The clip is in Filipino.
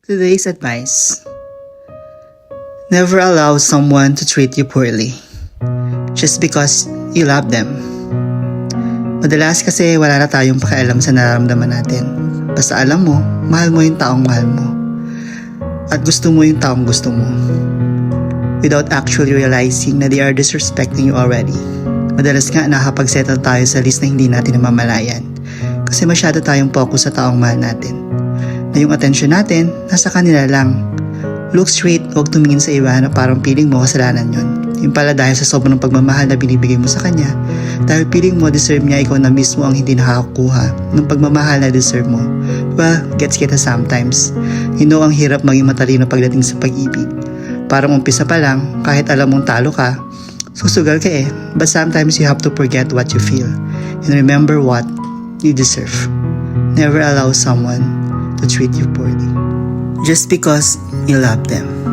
Today's advice: never allow someone to treat you poorly just because you love them. Madalas kasi wala na tayong pakialam sa nararamdaman natin. Basta alam mo, mahal mo yung taong mahal mo. At gusto mo yung taong gusto mo. Without actually realizing na they are disrespecting you already. Madalas nga nakapag-settle tayo sa list na hindi natin namamalayan. Kasi masyado tayong focus sa taong mahal natin. Na yung attention natin, nasa kanila lang. Look straight, huwag tumingin sa iba na parang feeling mo kasalanan yun. Yung pala dahil sa sobrang pagmamahal na binibigay mo sa kanya, dahil feeling mo deserve niya, ikaw na mismo ang hindi nakakakuha ng pagmamahal na deserve mo. Well, gets kita sometimes. You know, ang hirap maging matalino pagdating sa pag-ibig. Parang umpisa pa lang, kahit alam mong talo ka, susugal ka eh. But sometimes you have to forget what you feel and remember what you deserve. Never allow someone to treat you poorly just because you love them.